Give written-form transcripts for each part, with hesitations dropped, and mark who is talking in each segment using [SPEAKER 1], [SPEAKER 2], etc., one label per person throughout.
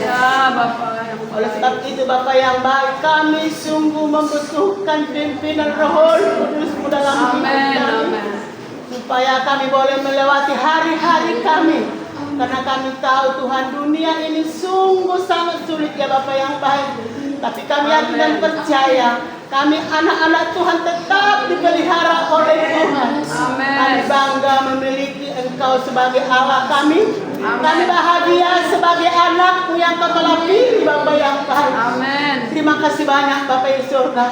[SPEAKER 1] Ya Bapa yang
[SPEAKER 2] Oleh
[SPEAKER 1] baik.
[SPEAKER 2] sebab itu Bapa yang baik, kami sungguh membutuhkan pimpinan Roh Kudus dalam hidup
[SPEAKER 1] Amin,
[SPEAKER 2] kami,
[SPEAKER 1] amin.
[SPEAKER 2] supaya kami boleh melewati hari-hari kami. Karena kami tahu Tuhan, dunia ini sungguh sangat sulit ya Bapa yang baik. Tapi kami yakin dan percaya, kami anak-anak Tuhan tetap dipelihara oleh Tuhan.
[SPEAKER 1] Amin.
[SPEAKER 2] Kami bangga memiliki Engkau sebagai Allah kami.
[SPEAKER 1] Amin.
[SPEAKER 2] Kami bahagia sebagai anak-Mu yang Kau telah pilih Bapa yang baik.
[SPEAKER 1] Amin.
[SPEAKER 2] Terima kasih banyak Bapa di surga.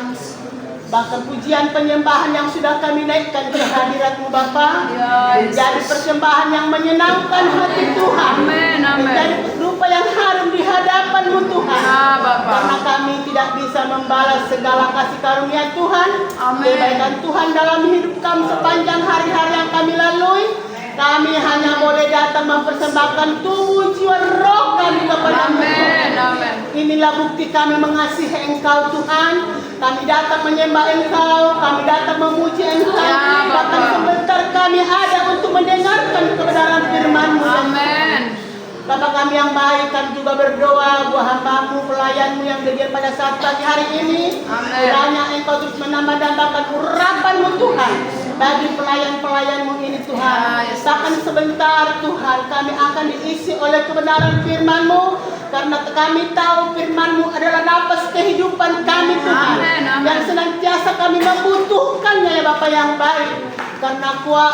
[SPEAKER 2] Bahkan pujian penyembahan yang sudah kami naikkan ke hadirat-Mu Bapa,
[SPEAKER 1] Ya,
[SPEAKER 2] menjadi persembahan yang menyenangkan hati Tuhan.
[SPEAKER 1] Amin, amin.
[SPEAKER 2] Menjadi rupa yang harum di hadapan-Mu Tuhan.
[SPEAKER 1] Ya Bapa.
[SPEAKER 2] Karena kami tidak bisa membalas segala kasih karunia Tuhan,
[SPEAKER 1] Amin.
[SPEAKER 2] kebaikan Tuhan dalam hidup kami sepanjang hari-hari yang kami lalui. Kami hanya boleh datang mempersembahkan tubuh jiwa roh kami kepada-Mu.
[SPEAKER 1] Amin, amin.
[SPEAKER 2] Inilah bukti kami mengasihi Engkau Tuhan. Kami datang menyembah Engkau, kami datang memuji Engkau.
[SPEAKER 1] Ya, Bapa.
[SPEAKER 2] Bahkan sebentar kami ada untuk mendengarkan kebenaran firman-Mu.
[SPEAKER 1] Amin.
[SPEAKER 2] Bapa kami yang baik, kami juga berdoa buat hamba-Mu, pelayan-Mu yang hadir pada saat pagi hari ini.
[SPEAKER 1] Amin.
[SPEAKER 2] Kiranya Engkau terus menambah dan bahkan urapan-Mu Tuhan bagi pelayan-pelayan-Mu ini Tuhan.
[SPEAKER 1] Ya, Yesus.
[SPEAKER 2] Bahkan sebentar Tuhan kami akan diisi oleh kebenaran firman-Mu, karena kami tahu firman-Mu adalah napas kehidupan kami Tuhan.
[SPEAKER 1] Amin, amin.
[SPEAKER 2] Yang senantiasa kami membutuhkannya ya Bapa yang baik. Karena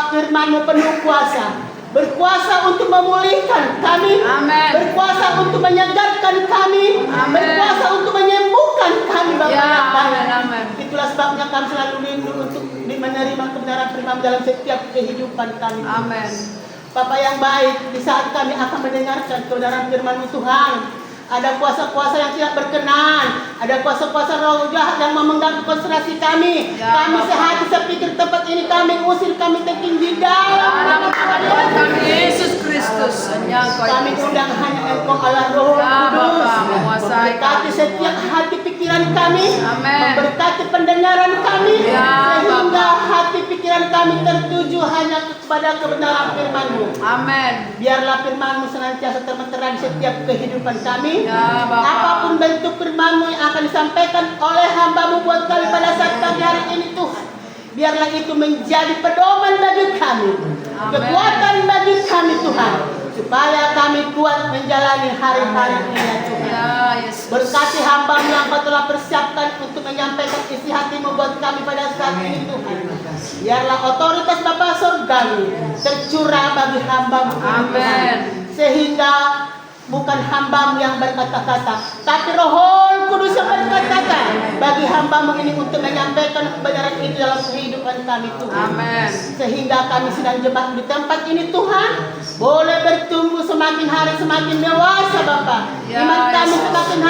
[SPEAKER 2] firman-Mu penuh kuasa. Berkuasa untuk memulihkan kami,
[SPEAKER 1] Amin.
[SPEAKER 2] berkuasa untuk menyegarkan kami,
[SPEAKER 1] Amin.
[SPEAKER 2] berkuasa untuk menyembuhkan kami Bapa
[SPEAKER 1] Ya,
[SPEAKER 2] yang baik.
[SPEAKER 1] amin, amin.
[SPEAKER 2] Itulah sebabnya kami selalu rindu untuk menerima kebenaran firman dalam setiap kehidupan kami.
[SPEAKER 1] Amin.
[SPEAKER 2] Bapa yang baik, di saat kami akan mendengarkan kebenaran firman-Mu Tuhan, ada kuasa-kuasa yang tidak berkenan, ada kuasa-kuasa roh jahat yang mengganggu konsentrasi kami.
[SPEAKER 1] Ya,
[SPEAKER 2] Kami
[SPEAKER 1] Bapa.
[SPEAKER 2] sehati sepikir tempat ini kami usir, kami taking di dalam nama
[SPEAKER 1] Dalam nama
[SPEAKER 2] Tuhan
[SPEAKER 1] Tuhan
[SPEAKER 2] Yesus.
[SPEAKER 1] Yesus Kristus, hanya Kau
[SPEAKER 2] Kami
[SPEAKER 1] yang
[SPEAKER 2] undang hanya Engkau Allah Roh
[SPEAKER 1] Ya,
[SPEAKER 2] Kudus,
[SPEAKER 1] Bapa, menguasai
[SPEAKER 2] memberkati
[SPEAKER 1] kami.
[SPEAKER 2] setiap hati pikiran kami,
[SPEAKER 1] Amin.
[SPEAKER 2] memberkati pendengaran kami,
[SPEAKER 1] Ya,
[SPEAKER 2] sehingga
[SPEAKER 1] Bapa.
[SPEAKER 2] hati pikiran kami tertuju hanya kepada kebenaran firman-Mu.
[SPEAKER 1] Amin.
[SPEAKER 2] Biarlah firman-Mu senantiasa tertera di setiap kehidupan kami.
[SPEAKER 1] Ya, Bapa.
[SPEAKER 2] Apapun bentuk firman-Mu yang akan disampaikan oleh hamba-Mu buat kami pada saat pagi hari ini Tuhan, biarlah itu menjadi pedoman bagi kami,
[SPEAKER 1] Amin.
[SPEAKER 2] kekuatan bagi kami Tuhan, supaya kami kuat menjalani hari-hari ini ya Tuhan.
[SPEAKER 1] Ya, Yesus.
[SPEAKER 2] Berkati hamba-Mu yang Kau telah persiapkan untuk menyampaikan isi hati-Mu buat kami pada saat ini Tuhan. Biarlah otoritas Bapa Surgawi tercurah bagi hamba-Mu ini Tuhan.
[SPEAKER 1] Amin.
[SPEAKER 2] Sehingga bukan hamba-Mu yang berkata-kata, tapi Roh Kudus yang berkata-kata bagi hamba-Mu ini untuk menyampaikan kebenaran itu dalam kehidupan kami Tuhan.
[SPEAKER 1] Amin.
[SPEAKER 2] Sehingga kami sedang jemaat di tempat ini Tuhan boleh bertumbuh semakin hari semakin dewasa Bapa.
[SPEAKER 1] Ya,
[SPEAKER 2] Iman kami
[SPEAKER 1] Yesus.
[SPEAKER 2] semakin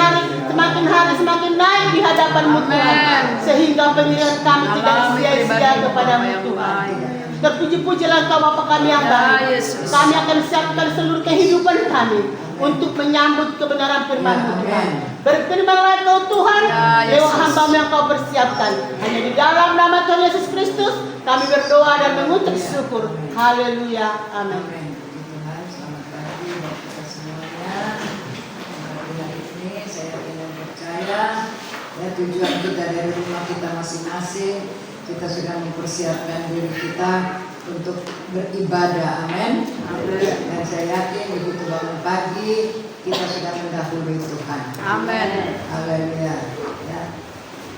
[SPEAKER 2] hari semakin naik di hadapan-Mu Tuhan.
[SPEAKER 1] Amin.
[SPEAKER 2] Sehingga pendirian kami tidak
[SPEAKER 1] Alami
[SPEAKER 2] sia-sia
[SPEAKER 1] pribadi
[SPEAKER 2] kepada-Mu
[SPEAKER 1] Bapa yang
[SPEAKER 2] Tuhan.
[SPEAKER 1] baik.
[SPEAKER 2] Terpuji-pujilah Kau Bapa kami yang
[SPEAKER 1] Ya,
[SPEAKER 2] baik.
[SPEAKER 1] Yesus.
[SPEAKER 2] Kami akan siapkan seluruh kehidupan kami untuk menyambut kebenaran firman-Mu Tuhan. Berfirmanlah Kau Tuhan
[SPEAKER 1] Ya, Yesus.
[SPEAKER 2] lewat hamba-Mu yang Kau persiapkan. Hanya di dalam nama Tuhan Yesus Kristus kami berdoa dan mengucap syukur. Haleluya. Amin.
[SPEAKER 3] Tuhan, selamat pagi buat kita semuanya. Pagi hari ini saya ingin percaya ya tujuan kita dari rumah kita masing-masing, kita sudah mempersiapkan diri kita untuk beribadah. Amin. Dan saya yakin begitu bangun pagi kita sudah mendahului Tuhan.
[SPEAKER 1] Amin.
[SPEAKER 3] Haleluya. Ya.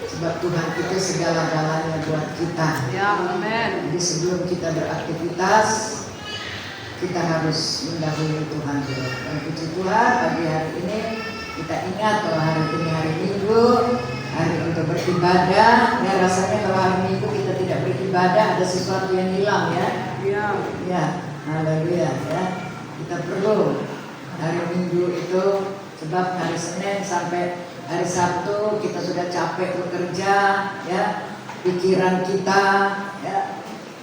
[SPEAKER 3] Sebab Tuhan itu segala-galanya buat kita.
[SPEAKER 1] Ya, amin.
[SPEAKER 3] Jadi sebelum kita beraktivitas, kita harus mendahului Tuhan dulu. Dan puji Tuhan pagi hari ini kita ingat bahwa hari ini hari Minggu, hari untuk beribadah. Ya rasanya kalau hari Minggu kita tidak beribadah ada sesuatu yang hilang ya.
[SPEAKER 1] Ya.
[SPEAKER 3] Ya, haleluya ya. Kita perlu hari Minggu itu sebab hari Senin sampai hari Sabtu kita sudah capek bekerja ya. Pikiran kita ya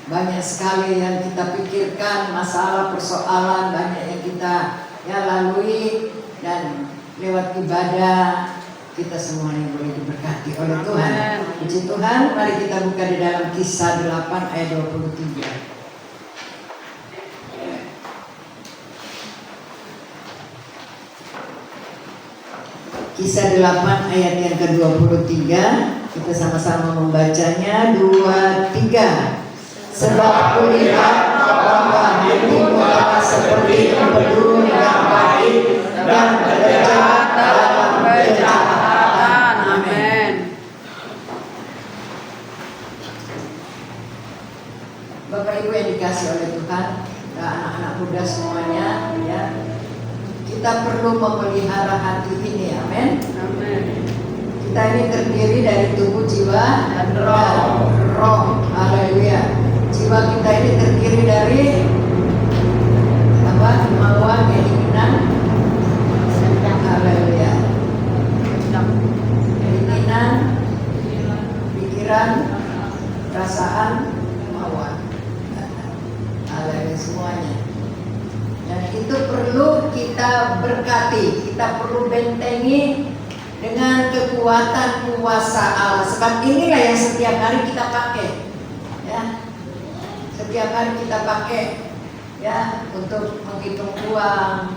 [SPEAKER 3] banyak sekali yang kita pikirkan, masalah, persoalan banyak yang kita ya lalui, dan lewat ibadah kita semuanya boleh diberkati oleh Tuhan.
[SPEAKER 1] Amen.
[SPEAKER 3] Puji Tuhan, mari kita buka di dalam Kisah 8 ayat 23. Kisah 8 ayat yang ke-23. Kita sama-sama membacanya. 2, 3. Sebab kulihat bahwa hatimu telah seperti empedu yang pahit dan terjahat dalam kejahatan.
[SPEAKER 1] Amin.
[SPEAKER 3] Bapak Ibu yang dikasih oleh Tuhan, dan anak-anak muda semuanya, ya, kita perlu memelihara hati ini, amin.
[SPEAKER 1] Amin.
[SPEAKER 3] Kita ini terdiri dari tubuh, jiwa, dan roh. Haleluya. Jiwa kita ini terdiri dari apa? Kemauan, keinginan, haleluya. Keinginan, pikiran, perasaan, kemauan. Haleluya semuanya. Dan itu perlu kita berkati, kita perlu bentengi dengan kekuatan kuasa Allah. Sebab inilah yang setiap hari kita pakai, ya. Setiap hari kita pakai, ya, untuk menghitung uang,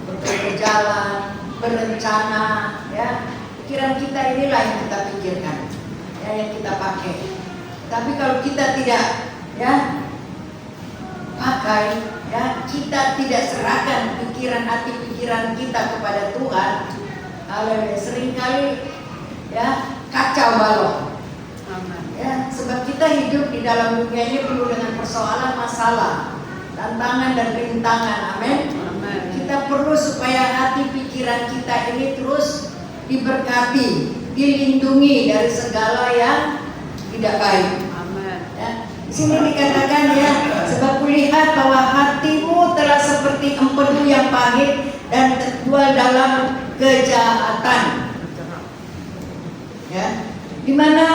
[SPEAKER 3] untuk berjalan, berencana, ya. Pikiran kita inilah yang kita pikirkan, ya, yang kita pakai. Tapi kalau kita tidak, ya, pakai, ya, kita tidak serahkan hati pikiran kita kepada Tuhan, haleluya, seringkali, ya, kacau balau. Ya, sebab kita hidup di dalam dunia ini penuh dengan persoalan, masalah, tantangan dan rintangan, amin. Kita perlu supaya hati pikiran kita ini terus diberkati, dilindungi dari segala yang tidak baik. Ya. Di sini dikatakan, ya, sebab kulihat bahwa hatimu telah seperti empedu yang pahit dan terjual dalam kejahatan. Ya, di mana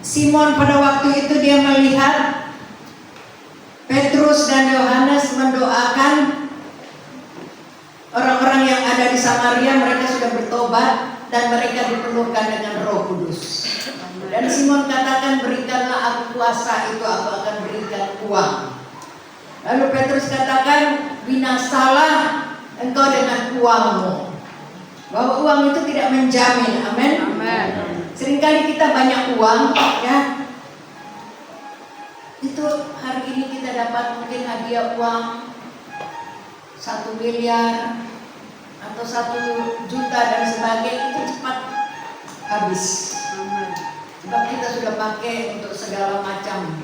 [SPEAKER 3] Simon pada waktu itu dia melihat Petrus dan Yohanes mendoakan orang-orang yang ada di Samaria, mereka sudah bertobat dan mereka dipenuhkan dengan Roh Kudus. Dan Simon katakan, berikanlah aku kuasa, itu aku akan berikan uang. Lalu Petrus katakan, binasalah engkau dengan uangmu. Bahwa uang itu tidak menjamin, amin. Seringkali kita banyak uang, ya, itu hari ini kita dapat mungkin hadiah uang 1 miliar atau 1 juta dan sebagainya, itu cepat habis. Sebab kita sudah pakai untuk segala macam,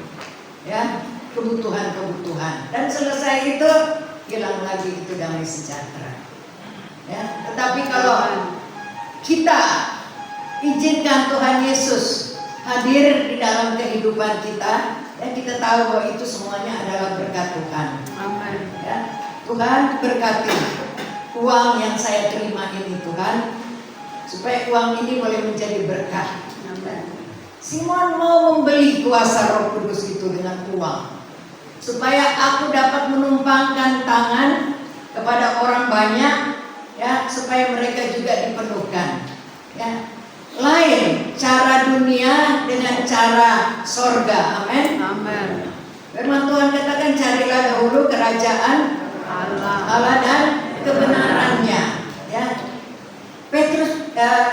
[SPEAKER 3] ya, kebutuhan. Dan selesai itu hilang lagi itu damai sejahtera. Ya, tetapi kalau kita izinkan Tuhan Yesus hadir di dalam kehidupan kita, dan kita tahu bahwa itu semuanya adalah berkat Tuhan. Amin. Ya, Tuhan berkati uang yang saya terima ini, Tuhan, supaya uang ini boleh menjadi berkat. Amin. Simon mau membeli kuasa Roh Kudus itu dengan uang, supaya aku dapat menumpangkan tangan kepada orang banyak, ya, supaya mereka juga dipenuhkan. Ya. Lain cara dunia dengan cara sorga, amin. Firman Tuhan katakan, carilah dahulu kerajaan Allah dan kebenarannya. Ya,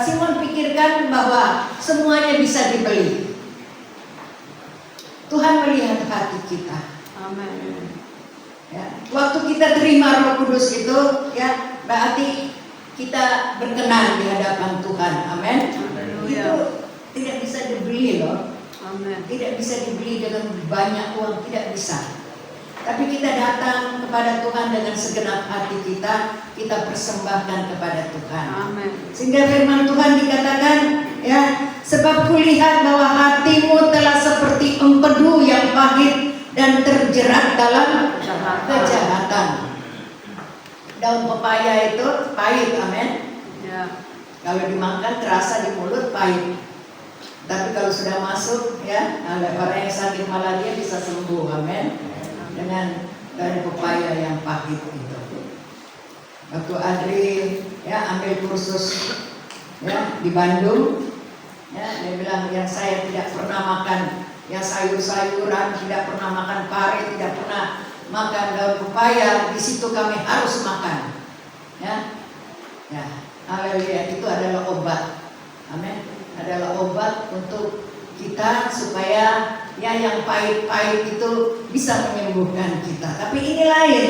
[SPEAKER 3] Simon pikirkan bahwa semuanya bisa dibeli. Tuhan melihat hati kita. Amin. Ya, waktu kita terima Roh Kudus itu, ya, berarti kita berkenan di hadapan Tuhan, amin. Itu tidak bisa dibeli loh. Amen. Tidak bisa dibeli dengan banyak uang, tidak bisa. Tapi kita datang kepada Tuhan dengan segenap hati kita persembahkan kepada Tuhan. Amen. Sehingga firman Tuhan dikatakan, ya, sebab kulihat bahwa hatimu telah seperti empedu yang pahit dan terjerat dalam kejahatan. Daun pepaya itu pahit, amin. Ya. Kalau dimakan terasa di mulut pahit. Tapi kalau sudah masuk, ya, orang yang sakit malaria bisa sembuh, amin. Dengan daun pepaya yang pahit itu. Waktu Adri, ya, ambil kursus, ya, di Bandung, ya, dia bilang, yang saya tidak pernah makan yang sayur-sayuran, tidak pernah makan pare, tidak pernah makan daun pepaya, di situ kami harus makan. Ya. Ya, haleluya, itu adalah obat. Amin. Adalah obat untuk kita supaya ya yang pahit-pahit itu bisa menyembuhkan kita. Tapi ini lain.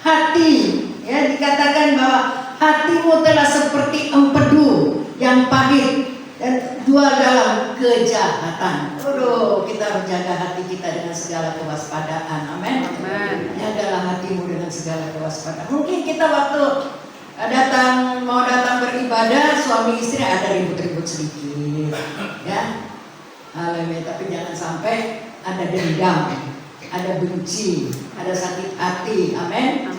[SPEAKER 3] Hati, ya dikatakan bahwa hatimu telah seperti empedu yang pahit dan jual dalam kejahatan. Aduh, kita harus jaga hati kita dengan segala kewaspadaan. Amin.
[SPEAKER 1] Amin.
[SPEAKER 3] Jagalah hatimu dengan segala kewaspadaan. Mungkin kita waktu mau datang beribadah, suami istri ada ribut-ribut sedikit, ya. Haleluya. Tapi jangan sampai ada dendam, ada benci, ada sakit hati. Amin.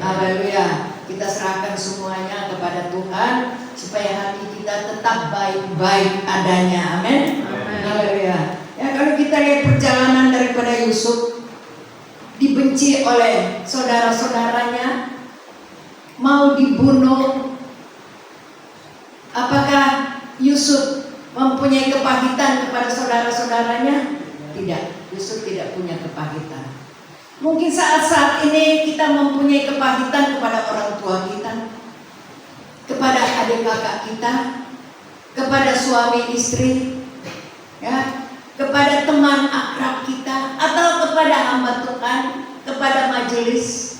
[SPEAKER 3] Haleluya. Kita serahkan semuanya kepada Tuhan supaya hati kita tetap baik-baik adanya. Amin. Haleluya. Ya, kalau kita lihat perjalanan daripada Yusuf, dibenci oleh saudara-saudaranya, mau dibunuh. Apakah Yusuf mempunyai kepahitan kepada saudara-saudaranya? Tidak. Yusuf tidak punya kepahitan. Mungkin saat-saat ini kita mempunyai kepahitan kepada orang tua kita, kepada adik kakak kita, kepada suami istri, ya, kepada teman akrab kita, atau kepada hamba Tuhan, kepada majelis.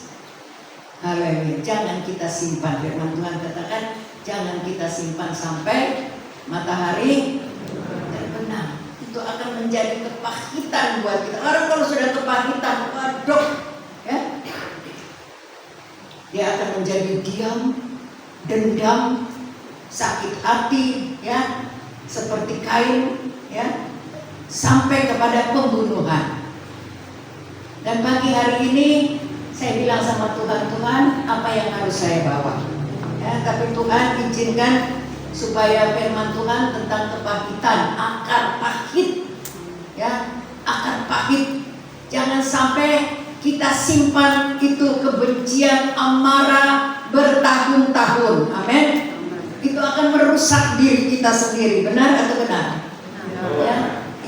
[SPEAKER 3] Haleluya. Jangan kita simpan. Firman Tuhan katakan, jangan kita simpan sampai matahari terbenam. Itu akan menjadi kepahitan buat kita. Orang kalau sudah kepahitan, waduh, ya, dia akan menjadi diam, dendam, sakit hati, ya, seperti Kain, ya, sampai kepada pembunuhan. Dan pagi hari ini saya bilang sama Tuhan, Tuhan, apa yang harus saya bawa? Ya, tapi Tuhan izinkan supaya firman Tuhan tentang kepahitan, akar pahit, ya, akar pahit. Jangan sampai kita simpan itu kebencian, amarah bertahun-tahun. Amin. Itu akan merusak diri kita sendiri. Benar atau benar? Ya,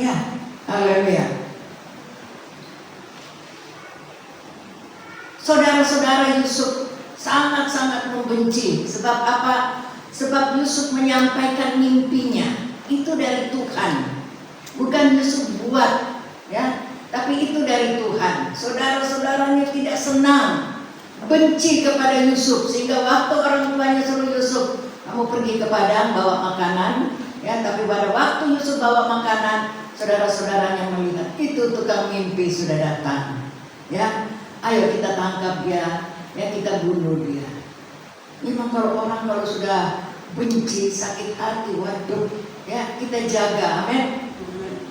[SPEAKER 3] ya. Haleluya. Saudara-saudara Yusuf sangat-sangat membenci. Sebab apa? Sebab Yusuf menyampaikan mimpinya itu dari Tuhan, bukan Yusuf buat, ya, tapi itu dari Tuhan. Saudara-saudaranya tidak senang, benci kepada Yusuf, sehingga waktu orang tuanya suruh Yusuf, kamu pergi ke padang bawa makanan, ya, tapi pada waktu Yusuf bawa makanan, saudara-saudaranya melihat itu tukang mimpi sudah datang, ya, ayo kita tangkap dia, ya, kita bunuh dia. Memang kalau sudah benci, sakit hati, waduh, ya, kita jaga. Amin.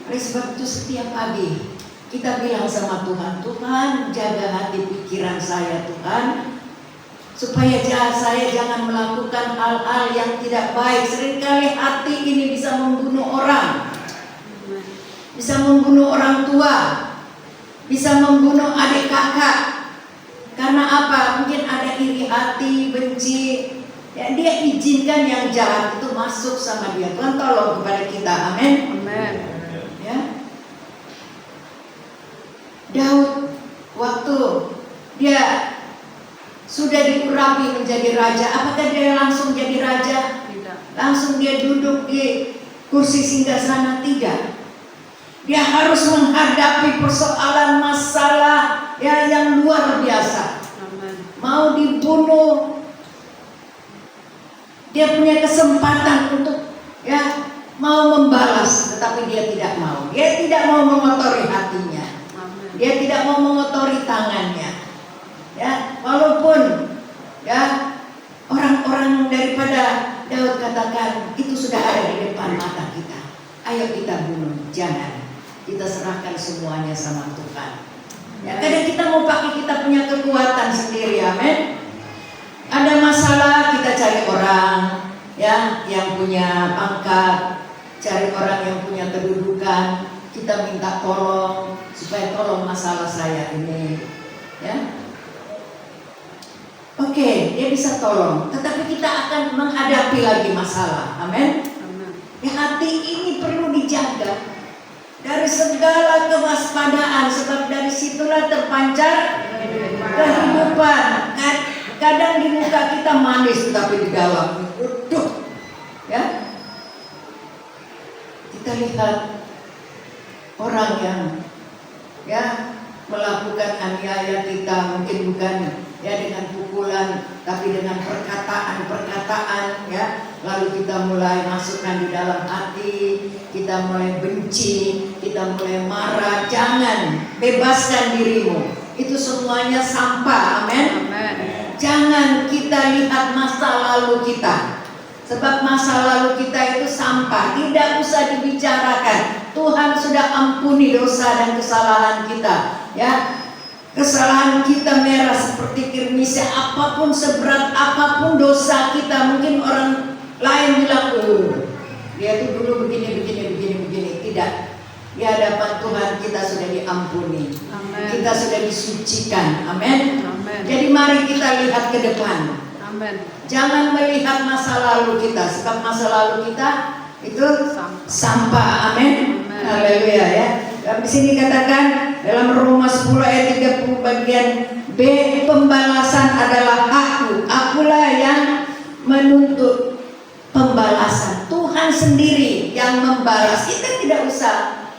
[SPEAKER 3] Oleh sebab itu setiap pagi kita bilang sama Tuhan, Tuhan jaga hati pikiran saya Tuhan, supaya saya jangan melakukan hal-hal yang tidak baik. Seringkali hati ini bisa membunuh orang, bisa membunuh orang tua, bisa membunuh adik kakak. Karena apa? Mungkin ada iri hati, benci, ya, dia izinkan yang jahat itu masuk sama dia. Tuhan tolong kepada kita. Amin.
[SPEAKER 1] Amin.
[SPEAKER 3] Ya. Daud waktu dia sudah diurapi menjadi raja, apakah dia langsung jadi raja?
[SPEAKER 1] Tidak.
[SPEAKER 3] Langsung dia duduk di kursi singgasana? Tidak. Dia harus menghadapi persoalan masalah, ya, yang luar biasa.
[SPEAKER 1] Amin.
[SPEAKER 3] Mau dibunuh, dia punya kesempatan untuk, ya, mau membalas, tetapi dia tidak mau. Dia tidak mau mengotori hatinya.
[SPEAKER 1] Amin.
[SPEAKER 3] Dia tidak mau mengotori tangannya. Ya, walaupun, ya, orang-orang daripada Daud katakan itu sudah ada di depan mata kita. Ayo kita bunuh, jangan. Kita serahkan semuanya sama Tuhan. Ya, kadang kita mau pakai kita punya kekuatan sendiri. Amin. Ada masalah, kita cari orang, ya, yang punya pangkat, cari orang yang punya kedudukan, kita minta tolong supaya tolong masalah saya ini, ya. Oke, dia bisa tolong, tetapi kita akan menghadapi lagi masalah. Amin. Ya, hati ini perlu dijaga dari segala kewaspadaan, sebab dari situlah terpancar kehidupan. Kadang di muka kita manis tapi di dalam utuh. Ya. Kita lihat orang yang ya melakukan aniaya kita, mungkin bukan ya dengan pukulan, tapi dengan perkataan ya. Lalu kita mulai masukkan di dalam hati, kita mulai benci, kita mulai marah. Jangan, bebaskan dirimu. Itu semuanya sampah, amin.
[SPEAKER 1] Amen.
[SPEAKER 3] Jangan kita lihat masa lalu kita, sebab masa lalu kita itu sampah, tidak usah dibicarakan. Tuhan sudah ampuni dosa dan kesalahan kita, ya. Kesalahan kita merah seperti kirmisnya, apapun seberat apapun dosa kita. Mungkin orang lain bilang, oh, dia itu dulu begini. Tidak. Di hadapan Tuhan kita sudah diampuni.
[SPEAKER 1] Amen.
[SPEAKER 3] Kita sudah disucikan. Amin.
[SPEAKER 1] Amen.
[SPEAKER 3] Jadi mari kita lihat ke depan.
[SPEAKER 1] Amen.
[SPEAKER 3] Jangan melihat masa lalu kita, sebab masa lalu kita itu sampah. Amin.
[SPEAKER 1] Amen.
[SPEAKER 3] Haleluya ya. Di sini katakan dalam Roma 10 ayat 30 bagian B, pembalasan adalah aku. Akulah yang menuntut pembalasan. Tuhan sendiri yang membalas. Kita tidak usah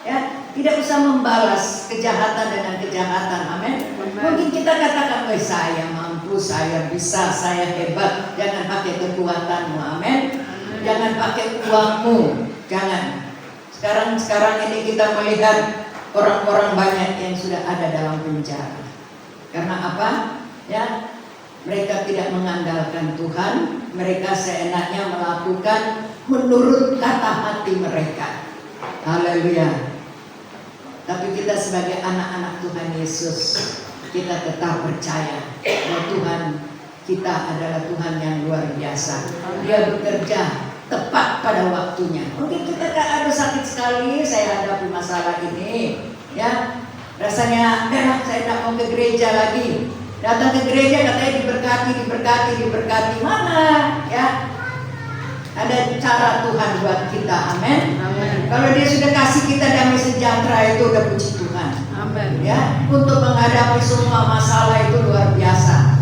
[SPEAKER 3] ya, tidak usah membalas kejahatan dengan kejahatan. Amin. Mungkin kita katakan, "Oh, saya mampu, saya bisa, saya hebat." Jangan pakai kekuatanmu. Amin. Jangan pakai uangmu. Jangan. Sekarang ini kita melihat orang-orang banyak yang sudah ada dalam penjara. Karena apa? Ya, mereka tidak mengandalkan Tuhan. Mereka seenaknya melakukan menurut kata hati mereka. Haleluya. Tapi kita sebagai anak-anak Tuhan Yesus, kita tetap percaya bahwa Tuhan kita adalah Tuhan yang luar biasa. Dia bekerja tepat pada waktunya. Mungkin kita ada sakit sekali, saya hadapi masalah ini, ya. Rasanya, saya tidak mau ke gereja lagi. Datang ke gereja katanya diberkati. Mana? Ya. Ada cara Tuhan buat kita. Amin.
[SPEAKER 1] Amen.
[SPEAKER 3] Kalau dia sudah kasih kita damai sejahtera, itu udah puji Tuhan.
[SPEAKER 1] Amen.
[SPEAKER 3] Ya, untuk menghadapi semua masalah itu luar biasa.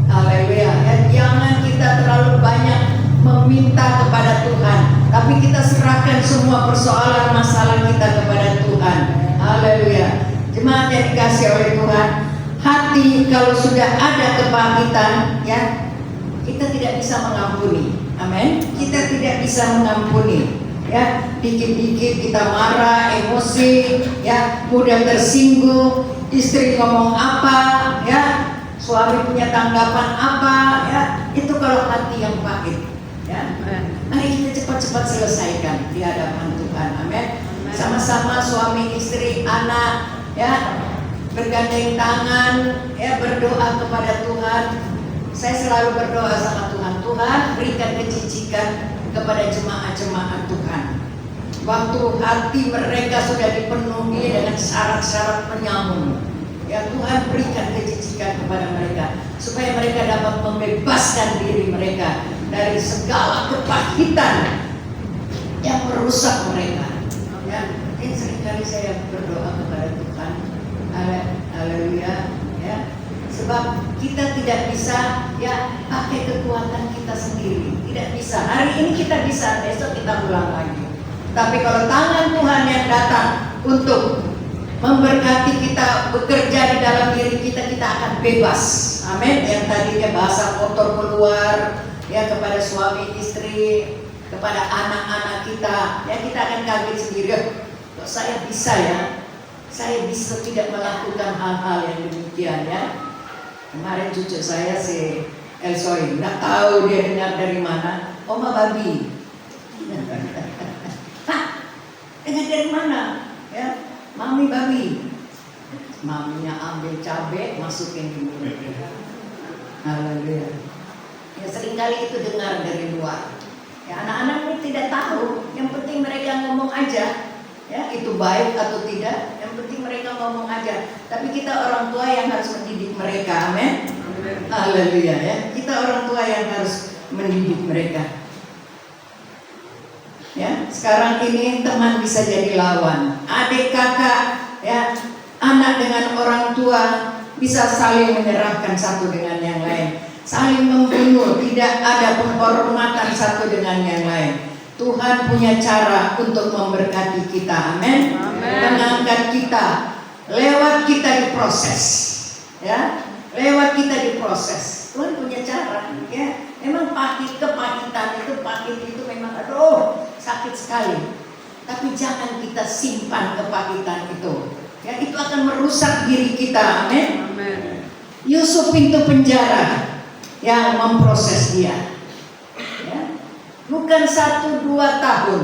[SPEAKER 3] Haleluya. Ya, jangan kita terlalu banyak meminta kepada Tuhan, tapi kita serahkan semua persoalan masalah kita kepada Tuhan. Haleluya. Jemaat yang dikasih oleh Tuhan, hati kalau sudah ada kepahitan, ya, kita tidak bisa mengampuni. Amin. Kita tidak bisa mengampuni. Ya, dikit-dikit kita marah, emosi, ya, mudah tersinggung, istri ngomong apa, ya, suami punya tanggapan apa, ya, itu kalau hati yang pahit. Ya, mari kita cepat-cepat selesaikan di hadapan Tuhan. Amin. Sama-sama suami, istri, anak, ya, bergandeng tangan, ya, berdoa kepada Tuhan. Saya selalu berdoa sama Tuhan. Tuhan, berikan kejijikan kepada jemaat-jemaat Tuhan. Waktu hati mereka sudah dipenuhi dengan syarat-syarat penyamun, ya, Tuhan berikan kejijikan kepada mereka supaya mereka dapat membebaskan diri mereka dari segala kepahitan yang merusak mereka. Ya, ini seringkali saya berdoa kepada Tuhan. Haleluya, ya. Sebab kita tidak bisa, ya, pakai kekuatan kita sendiri. Tidak bisa. Hari ini kita bisa, besok kita pulang lagi. Tapi kalau tangan Tuhan yang datang untuk memberkati kita, bekerja di dalam diri kita, kita akan bebas. Amin. Yang tadinya bahasa kotor keluar, ya, kepada suami istri, kepada anak-anak kita, ya, kita akan kaget sendiri. Kok saya bisa, ya? Saya bisa tidak melakukan hal-hal yang demikian, ya. Kemarin cucu saya si Elsoy, nggak tahu dia dengar dari mana, Oma babi. Hah? Dengar dari mana? Ya, Mami babi. Maminya ambil cabai, masukin di mulut. Haleluya. Ya, seringkali itu dengar dari luar. Ya, anak-anak ini tidak tahu. Yang penting mereka ngomong aja. Ya, itu baik atau tidak. Yang penting mereka ngomong aja. Tapi kita orang tua yang harus mendidik mereka. Amin. Haleluya, ya. Kita orang tua yang harus mendidik mereka. Ya, sekarang ini teman bisa jadi lawan. Adik kakak, ya, anak dengan orang tua bisa saling menyerahkan satu dengan yang lain. saling membunuh, tidak ada penghormatan satu dengan yang lain. Tuhan punya cara untuk memberkati kita, amin. Mengangkat kita, lewat kita diproses, ya, lewat kita diproses. Tuhan punya cara, ya. Memang kepahitan itu memang aduh sakit sekali. Tapi jangan kita simpan kepahitan itu. Ya, itu akan merusak diri kita, amin. Yusuf pintu penjara yang memproses dia. Ya. Bukan 1-2 tahun.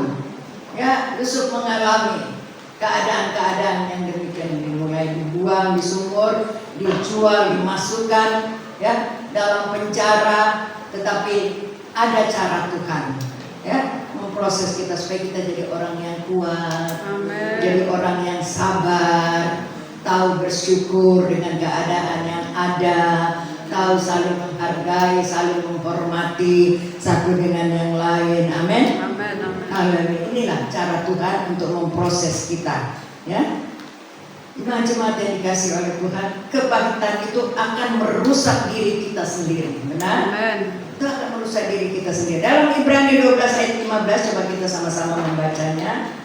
[SPEAKER 3] Ya, Yusuf mengalami keadaan-keadaan yang demikian, dimulai dibuang di sumur, dijual, dimasukkan ya dalam penjara, tetapi ada cara Tuhan ya memproses kita supaya kita jadi orang yang kuat, jadi orang yang sabar, tahu bersyukur dengan keadaan yang ada, tahu saling menghargai, saling menghormati satu dengan yang lain, amin. Haleluya. Inilah cara Tuhan untuk memproses kita, ya. Jemaat-jemaat yang dikasih oleh Tuhan, kepahitan itu akan merusak diri kita sendiri, benar? Itu akan merusak diri kita sendiri. Dalam Ibrani 12 ayat 15, coba kita sama-sama membacanya.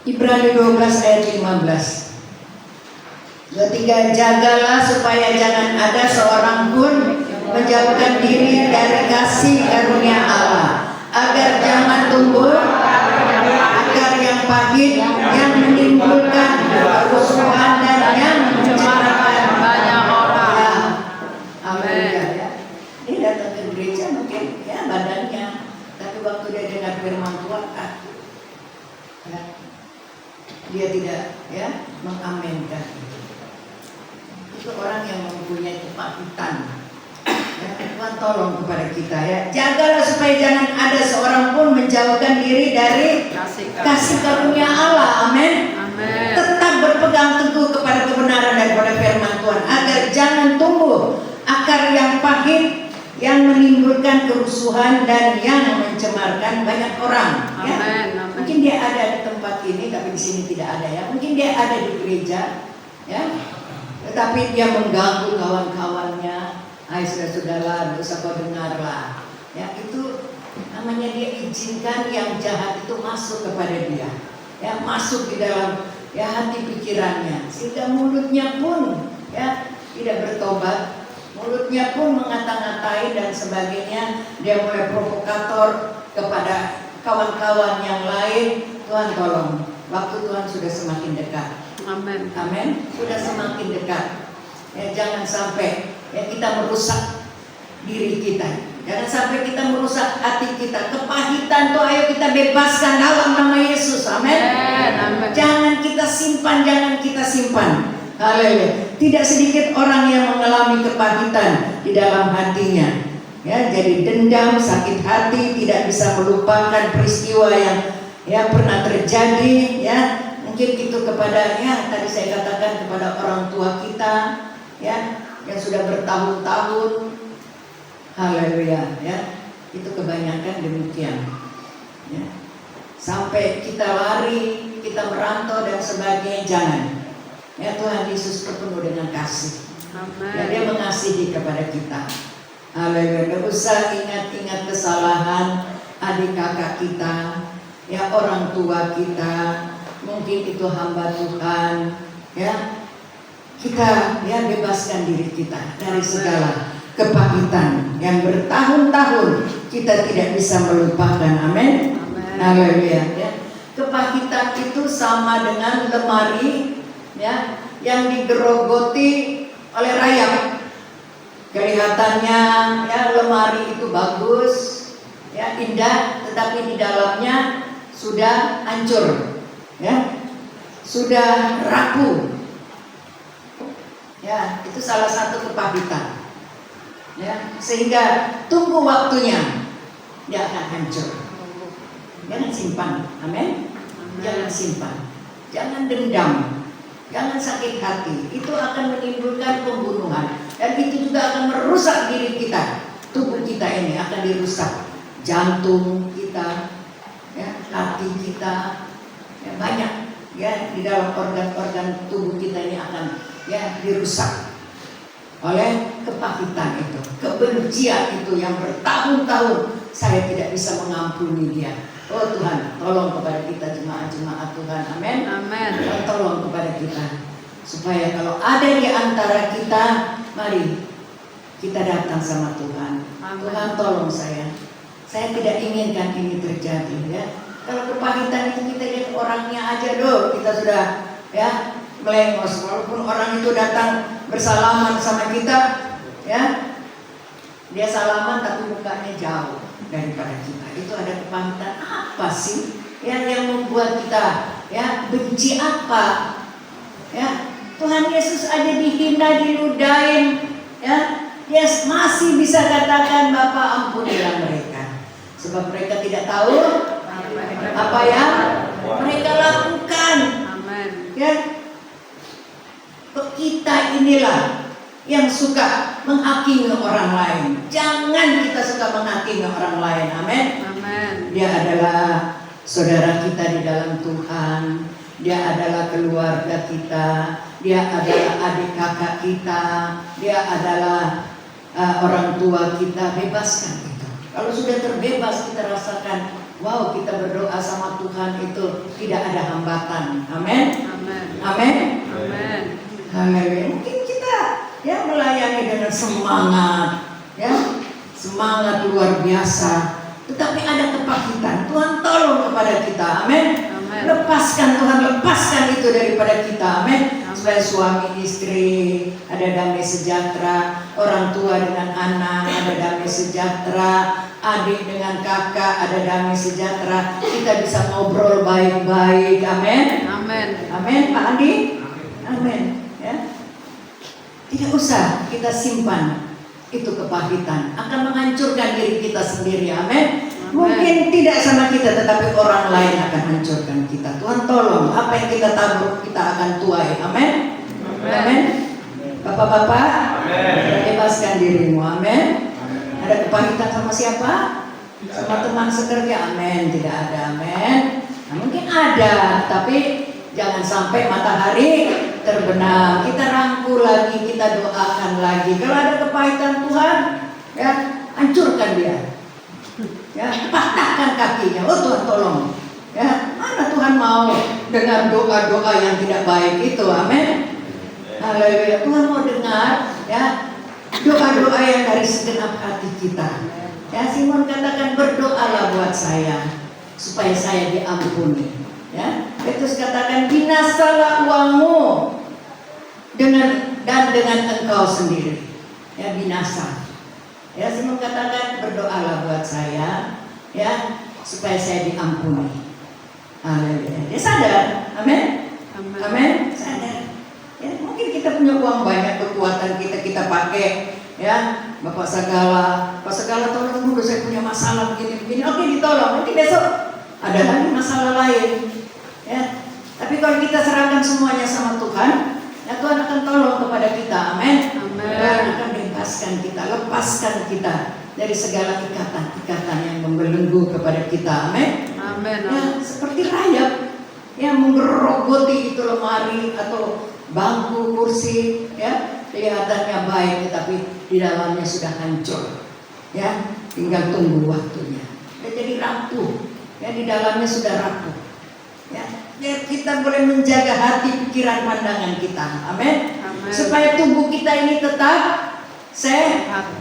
[SPEAKER 3] Ibrani 12 ayat 15. Ketiga, jagalah supaya jangan ada seorang pun menjauhkan diri dari kasih karunia Allah, agar jangan tumbuh akar yang pahit yang menimbulkan kerusuhan dan yang mencemarkan banyak orang. Amin. Dia datang ke gereja mungkin ya badannya, tapi waktu dia dengar firman Tuhan ya, dia tidak ya mengaminkan. Itu orang yang mempunyai kepahitan. Ya, Tuhan tolong kepada kita ya. Jagalah supaya jangan ada seorang pun menjauhkan diri dari kasih karunia Allah. Amin. Tetap berpegang teguh kepada kebenaran dan kepada firman Tuhan, agar jangan tumbuh akar yang pahit yang menimbulkan kerusuhan dan yang mencemarkan banyak orang. Ya. Mungkin dia ada di tempat ini tapi di sini tidak ada ya. Mungkin dia ada di gereja ya. Tetapi dia mengganggu kawan-kawannya. Hai saudara-saudara, dosa kau dengarlah. Ya, itu namanya dia izinkan yang jahat itu masuk kepada dia. Ya, masuk di dalam ya hati pikirannya, sehingga mulutnya pun ya tidak bertobat. Mulutnya pun mengata-ngatai dan sebagainya. Dia mulai provokator kepada kawan-kawan yang lain. Tuhan tolong, waktu Tuhan sudah semakin dekat. Amin. Amin. Sudah semakin dekat. Ya, jangan sampai ya kita merusak diri kita. Jangan sampai kita merusak hati kita. Kepahitan tuh ayo kita bebaskan dalam nama Yesus. Amin. Jangan kita simpan, jangan kita simpan. Haleluya. Tidak sedikit orang yang mengalami kepahitan di dalam hatinya. Ya, jadi dendam, sakit hati, tidak bisa melupakan peristiwa yang ya pernah terjadi ya. Mungkin itu kepada ya tadi saya katakan kepada orang tua kita ya yang sudah bertahun-tahun. Haleluya ya. Itu kebanyakan demikian ya. Sampai kita lari, kita merantau dan sebagainya, jangan. Ya, Tuhan Yesus penuh dengan kasih. Ya, dia mengasihi kepada kita. Haleluya. Tidak usah ingat-ingat kesalahan adik kakak kita, ya orang tua kita. Mungkin itu hamba Tuhan, ya kita ya bebaskan diri kita dari segala kepahitan yang bertahun-tahun kita tidak bisa melupakan. Amin. Haleluya. Ya. Kepahitan itu sama dengan lemari ya yang digerogoti oleh rayap. Kelihatannya ya lemari itu bagus, ya indah, tetapi di dalamnya sudah hancur. Ya, sudah rapuh. Ya, itu salah satu kepahitan. Ya, sehingga tunggu waktunya dia akan hancur. Jangan simpan, amin. Jangan simpan, jangan dendam, jangan sakit hati. Itu akan menimbulkan pembunuhan dan itu juga akan merusak diri kita. Tubuh kita ini akan dirusak, jantung kita, ya, hati kita. Ya, banyak ya di dalam organ-organ tubuh kita ini akan ya dirusak. oleh kepahitan itu, kebencian itu yang bertahun-tahun saya tidak bisa mengampuni dia. Oh Tuhan, tolong kepada kita jemaat-jemaat Tuhan, amin.
[SPEAKER 1] Amin.
[SPEAKER 3] Tuhan tolong kepada kita, supaya kalau ada di antara kita, mari kita datang sama Tuhan.
[SPEAKER 1] Amin.
[SPEAKER 3] Tuhan tolong saya tidak inginkan ini terjadi ya. Kalau kepahitan itu kita lihat orangnya aja kita sudah ya melengos, walaupun orang itu datang bersalaman sama kita ya, dia salaman tapi mukanya jauh daripada kita. Itu ada kepahitan apa sih yang membuat kita ya benci apa ya? Tuhan Yesus aja dihina, diludahin ya, dia masih bisa katakan Bapa ampunilah mereka, sebab mereka tidak tahu apa yang mereka lakukan.
[SPEAKER 1] Amin.
[SPEAKER 3] Ya, kita inilah yang suka menghakimi orang lain. Jangan kita suka menghakimi orang lain. Amin.
[SPEAKER 1] Amin.
[SPEAKER 3] Dia adalah saudara kita di dalam Tuhan. Dia adalah keluarga kita. Dia adalah adik kakak kita. Dia adalah orang tua kita. Bebaskan itu. Kalau sudah terbebas, kita rasakan, wow, kita berdoa sama Tuhan itu tidak ada hambatan. Amin.
[SPEAKER 1] Amin.
[SPEAKER 3] Amin.
[SPEAKER 1] Amin.
[SPEAKER 3] Haleluya. Mungkin kita ya melayani dengan semangat, ya semangat luar biasa. Tetapi ada kepahitan. Tuhan tolong kepada kita. Amin.
[SPEAKER 1] Amin.
[SPEAKER 3] Lepaskan Tuhan, lepaskan itu daripada kita. Amin. Supaya suami istri ada damai sejahtera, orang tua dengan anak ada damai sejahtera, adik dengan kakak ada damai sejahtera. Kita bisa ngobrol baik-baik. Amin.
[SPEAKER 1] Amin.
[SPEAKER 3] Amin, Pak Andi. Amin. Ya. Tidak usah kita simpan itu kepahitan, akan menghancurkan diri kita sendiri. Amin. Mungkin tidak sama kita, tetapi orang lain akan hancurkan kita. Tuhan tolong, apa yang kita tabur kita akan tuai. Amin. Amin. Bapak-bapak, bebaskan dirimu. Amin. Ada kepahitan sama siapa? Sama teman sekerja. Amin. Tidak ada. Amin. Nah, mungkin ada, tapi jangan sampai matahari terbenam. Kita rangkul lagi, kita doakan lagi. Kalau ada kepahitan Tuhan, ya hancurkan dia. Ya, patahkan kakinya. Oh Tuhan tolong. Ya, mana Tuhan mau dengar doa-doa yang tidak baik itu. Amin. Haleluya. Tuhan mau dengar ya doa-doa yang dari segenap hati kita. Ya, Simon katakan berdoalah buat saya supaya saya diampuni. Ya, Petrus katakan binasalah uangmu dengan engkau sendiri. Ya, binasa. Ya, Simon katakan berdoalah buat saya ya supaya saya diampuni. Haleluya. Dia sadar. Amin. Amin. Sadar. Ya, mungkin kita punya uang banyak, kekuatan kita pakai ya. Pak Segala tolong dulu, saya punya masalah begini. Oke, ditolong. Nanti besok ada lagi masalah lain. Ya. Tapi kalau kita serahkan semuanya sama Tuhan, ya Tuhan akan tolong kepada kita. Amin. Tuhan akan bebaskan kita, lepaskan kita dari segala ikatan-ikatan yang membelenggu kepada kita. Amin.
[SPEAKER 1] Amin.
[SPEAKER 3] Ya, seperti rayap yang menggerogoti itu lemari atau bangku, kursi, ya kelihatannya baik, tetapi di dalamnya sudah hancur. Ya, tinggal tunggu waktunya. Ya, jadi rapuh. Ya, di dalamnya sudah rapuh. Ya, biar kita boleh menjaga hati, pikiran, pandangan kita. Amin. Supaya tubuh kita ini tetap sehat.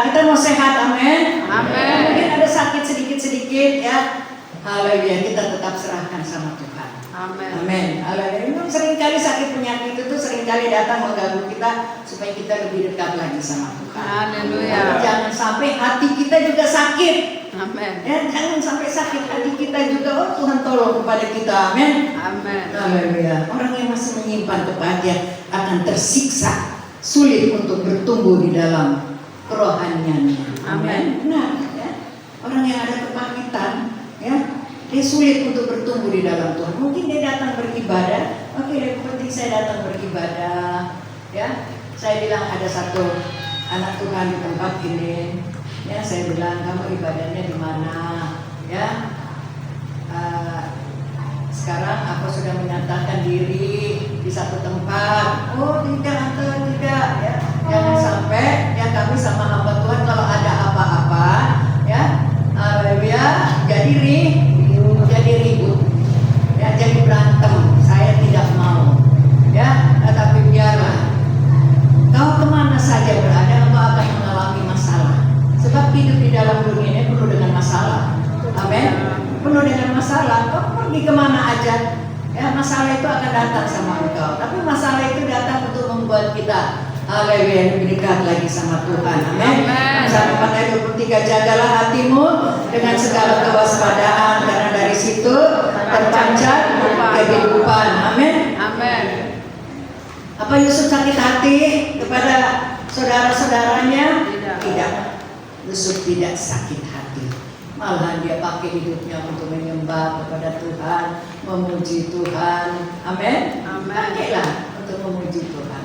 [SPEAKER 3] Kita mau sehat. Amin.
[SPEAKER 1] Amin.
[SPEAKER 3] Mungkin ada sakit sedikit-sedikit ya. Haleluya, kita tetap serahkan sama Tuhan.
[SPEAKER 1] Amin.
[SPEAKER 3] Amin. Haleluya. Memang seringkali sakit penyakit itu seringkali datang mengganggu kita supaya kita lebih dekat lagi sama Tuhan.
[SPEAKER 1] Haleluya.
[SPEAKER 3] Jangan sampai hati kita juga sakit.
[SPEAKER 1] Amin.
[SPEAKER 3] Ya, jangan sampai sakit hati kita juga. Oh Tuhan tolong kepada kita. Amin.
[SPEAKER 1] Amin.
[SPEAKER 3] Haleluya. Orang yang masih menyimpan kepahitan akan tersiksa, sulit untuk bertumbuh di dalam kerohaniannya. Amin. Benar ya. Orang yang ada kepahitan ya, dia sulit untuk bertumbuh di dalam Tuhan. Mungkin dia datang beribadah. Oke, yang penting saya datang beribadah. Ya, saya bilang ada satu anak Tuhan di tempat ini. Ya, saya bilang kamu ibadahnya di mana? Ya, sekarang aku sudah menyatakan diri di satu tempat. Oh tidak, atau tidak. Ya, Jangan sampai ya kami sama hamba Tuhan kalau ada apa-apa ya, haleluya, jadi ribut, ya jadi berantem. Saya tidak mau, ya. Tetapi biarlah kau kemana saja berada, kau akan mengalami masalah. Sebab hidup di dalam dunia ini penuh dengan masalah. Amin. Penuh dengan masalah. Kau pergi kemana aja, ya masalah itu akan datang sama engkau. Tapi masalah itu datang untuk membuat kita haleluya lebih dekat lagi sama Tuhan. Amin. Amsal 4 ayat 23, jagalah hatimu dengan segala kewaspadaan, karena dari situ terpancar kehidupan. Amin.
[SPEAKER 1] Amin.
[SPEAKER 3] Apa Yusuf sakit hati kepada saudara-saudaranya?
[SPEAKER 1] Tidak.
[SPEAKER 3] Yusuf tidak sakit hati. Malah dia pakai hidupnya untuk menyembah kepada Tuhan, memuji Tuhan. Amin. Pakailah untuk memuji Tuhan.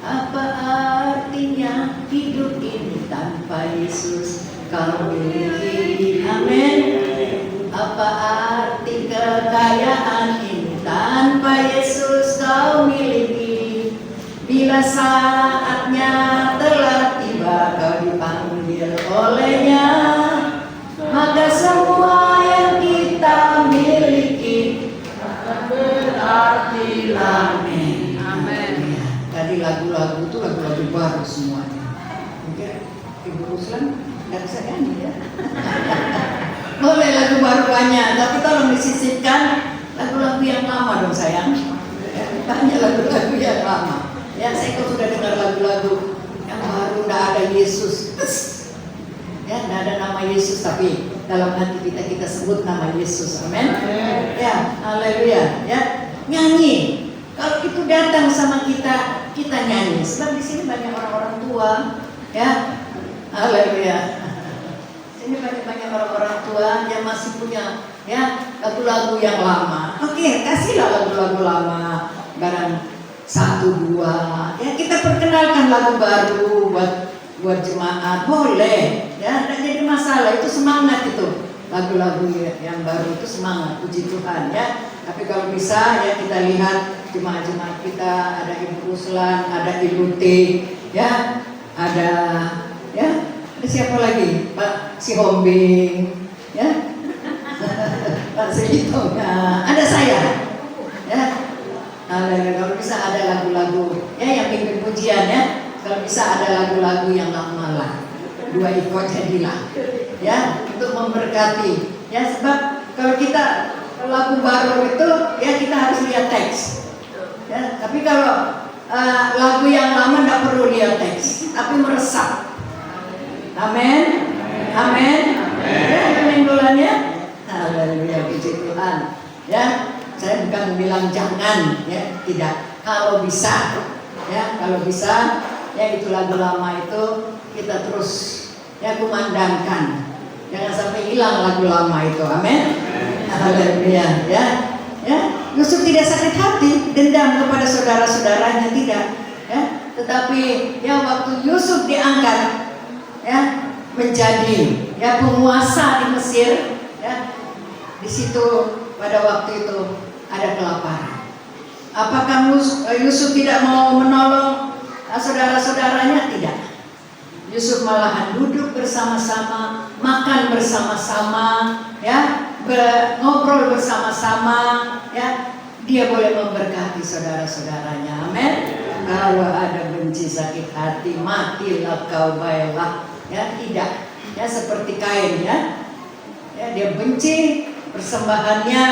[SPEAKER 3] Apa artinya hidup ini tanpa Yesus kau miliki? Amin. Apa arti kekayaan ini tanpa Yesus kau miliki? Bila saatnya telah tiba kau dipanggil olehnya, maka semua yang kita miliki berarti. Amin.
[SPEAKER 1] Amin.
[SPEAKER 3] Ya, tadi lagu-lagu itu lagu-lagu baru semuanya. Mungkin Ibu Ruslan nggak bisa nyanyi ya. Boleh lagu baru banyak, tapi tolong disisipkan lagu-lagu yang lama dong sayang. Banyak lagu-lagu yang lama. Ya, saya kok sudah dengar lagu-lagu yang baru, tidak ada Yesus. Ya, tidak ada nama Yesus, tapi dalam hati kita sebut nama Yesus. Amin. Ya, haleluya. Ya, nyanyi. Kalau itu datang sama kita, kita nyanyi. Sebab di sini banyak orang-orang tua. Ya, haleluya. Ini banyak orang-orang tua yang masih punya ya lagu-lagu yang lama. Oke, kasihlah lagu-lagu lama, barang 1, 2. Ya, kita perkenalkan lagu baru buat jemaat, boleh. Ya, tidak jadi masalah. Itu semangat itu. Lagu-lagu yang baru itu semangat, puji Tuhan ya. Tapi kalau bisa ya kita lihat jemaat-jemaat kita, ada Ibu Ruslan, ada Ibu T, ya, ada siapa lagi? Pak Si Hombing, ya, Pak Sejito, ada saya, ya. Kalau bisa ada lagu-lagu, ya yang pimpin pujian ya. Kalau bisa ada lagu-lagu yang lama lah, 2 ikut jadilah, ya, untuk memberkati, ya. Sebab kalau kita lagu baru itu, ya kita harus lihat teks, ya. Tapi kalau lagu yang lama tidak perlu lihat teks, tapi meresap. Amin. Amin. Ya, minggulannya. Haleluya, puji Tuhan. Ya, saya bukan bilang jangan, ya, tidak. Kalau bisa, ya, kalau bisa, ya itu lagu lama itu kita terus ya kumandangkan. Jangan sampai hilang lagu lama itu. Amin. Haleluya, ya. Ya, Yusuf tidak sakit hati, dendam kepada saudara-saudaranya, tidak, ya. Tetapi ya waktu Yusuf diangkat ya menjadi ya penguasa di Mesir, ya, di situ pada waktu itu ada kelaparan. Apakah Yusuf tidak mau menolong saudara-saudaranya? Tidak. Yusuf malahan duduk bersama-sama, makan bersama-sama, ya, ngobrol bersama-sama, ya. Dia boleh memberkati saudara-saudaranya. Amin. Kalau ada benci, sakit hati, matilah kau, baiklah. Ya, tidak. Ya, seperti Kain, ya. Ya, dia benci, persembahannya